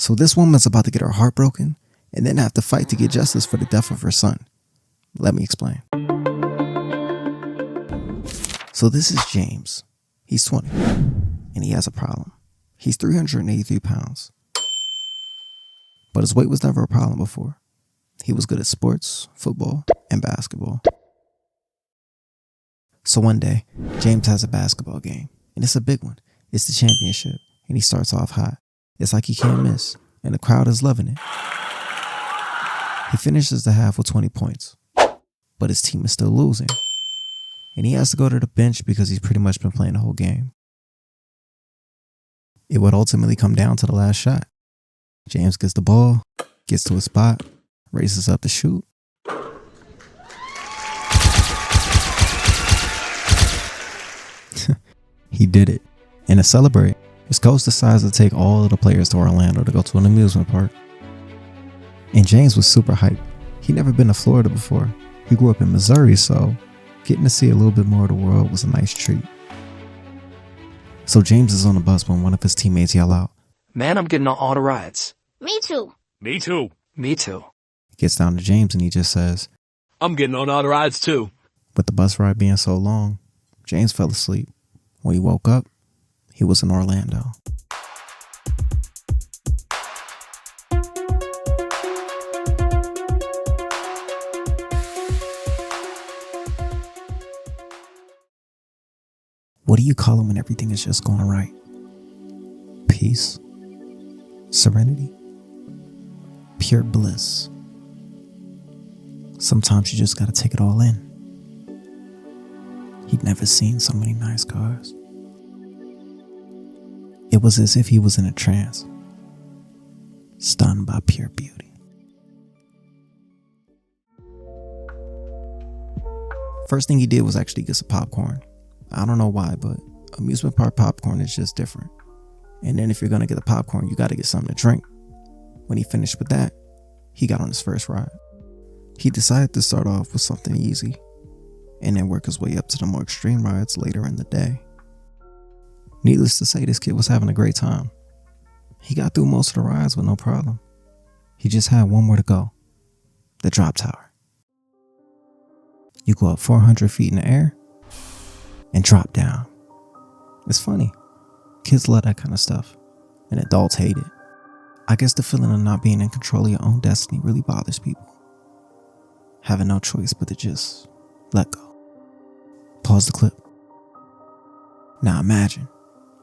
So this woman's about to get her heart broken and then have to fight to get justice for the death of her son. Let me explain. So this is James. He's 20 and he has a problem. He's 383 pounds. But his weight was never a problem before. He was good at sports, football, and basketball. So one day, James has a basketball game, and it's a big one. It's the championship, and he starts off hot. It's like he can't miss, and the crowd is loving it. He finishes the half with 20 points, but his team is still losing, and he has to go to the bench because he's pretty much been playing the whole game. It would ultimately come down to the last shot. James gets the ball, gets to a spot, races up to shoot. He did it. And to celebrate, his coach decides to take all of the players to Orlando to go to an amusement park. And James was super hyped. He'd never been to Florida before. He grew up in Missouri, so getting to see a little bit more of the world was a nice treat. So James is on the bus when one of his teammates yell out, "Man, I'm getting on all the rides." Me too. Me too. Me too. He gets down to James and he just says, I'm getting on all the rides too. with the bus ride being so long, James fell asleep. When he woke up, he was in Orlando. What do you call it when everything is just going right? Peace? Serenity? Pure bliss? Sometimes you just gotta take it all in. He'd never seen so many nice cars. It was as if he was in a trance, stunned by pure beauty. First thing he did was actually get some popcorn. I don't know why, but amusement park popcorn is just different. And then if you're gonna get the popcorn, you gotta get something to drink. When he finished with that, he got on his first ride. He decided to start off with something easy and then work his way up to the more extreme rides later in the day. Needless to say, this kid was having a great time. He got through most of the rides with no problem. He just had one more to go, the drop tower. You go up 400 feet in the air and drop down. It's funny. Kids love that kind of stuff, and adults hate it. I guess the feeling of not being in control of your own destiny really bothers people. Having no choice but to just let go. Pause the clip. Now imagine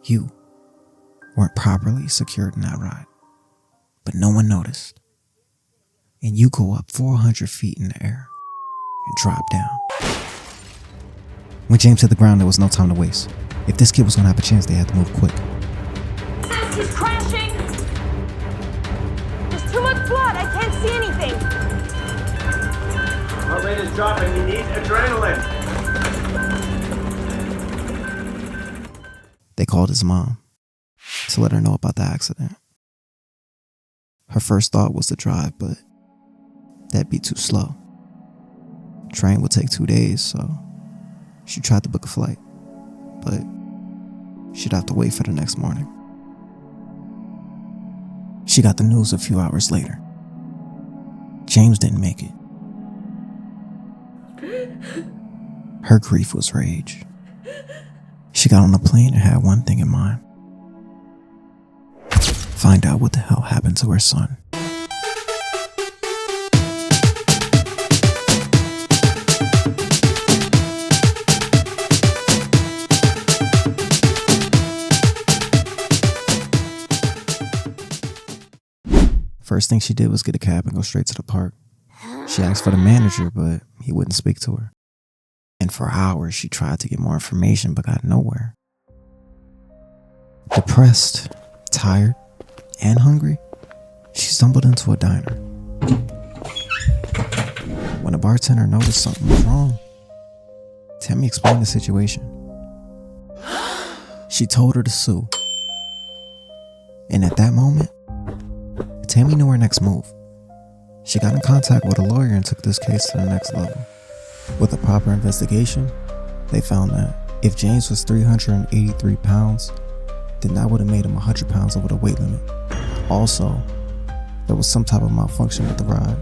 you weren't properly secured in that ride, but no one noticed. And you go up 400 feet in the air and drop down. When James hit the ground, there was no time to waste. If this kid was going to have a chance, they had to move quick. He's crashing! There's too much blood. I can't see anything. Heart rate is dropping. He needs adrenaline. They called his mom to let her know about the accident. Her first thought was to drive, but that'd be too slow. Train would take 2 days, so she tried to book a flight, but she'd have to wait for the next morning. She got the news a few hours later. James didn't make it. Her grief was rage. She got on the plane and had one thing in mind: find out what the hell happened to her son. First thing she did was get a cab and go straight to the park. She asked for the manager, but he wouldn't speak to her. And for hours, she tried to get more information, but got nowhere. Depressed, tired, and hungry, she stumbled into a diner. When the bartender noticed something was wrong, Tammy explained the situation. She told her to sue. And at that moment, Tammy knew her next move. She got in contact with a lawyer and took this case to the next level. With a proper investigation, they found that if James was 383 pounds, then that would have made him 100 pounds over the weight limit. Also, there was some type of malfunction with the ride.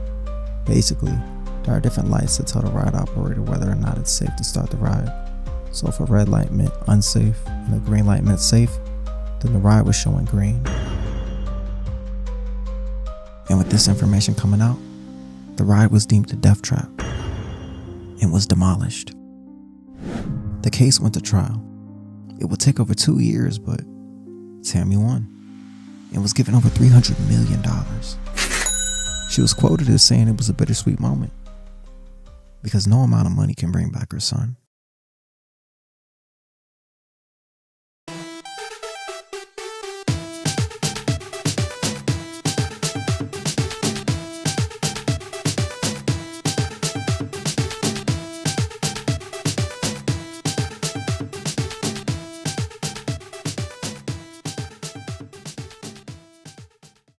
Basically, there are different lights that tell the ride operator whether or not it's safe to start the ride. So if a red light meant unsafe and a green light meant safe, then the ride was showing green. And with this information coming out, the ride was deemed a death trap and was demolished. The case went to trial. It would take over 2 years, but Tammy won and was given over $300 million. She was quoted as saying it was a bittersweet moment because no amount of money can bring back her son.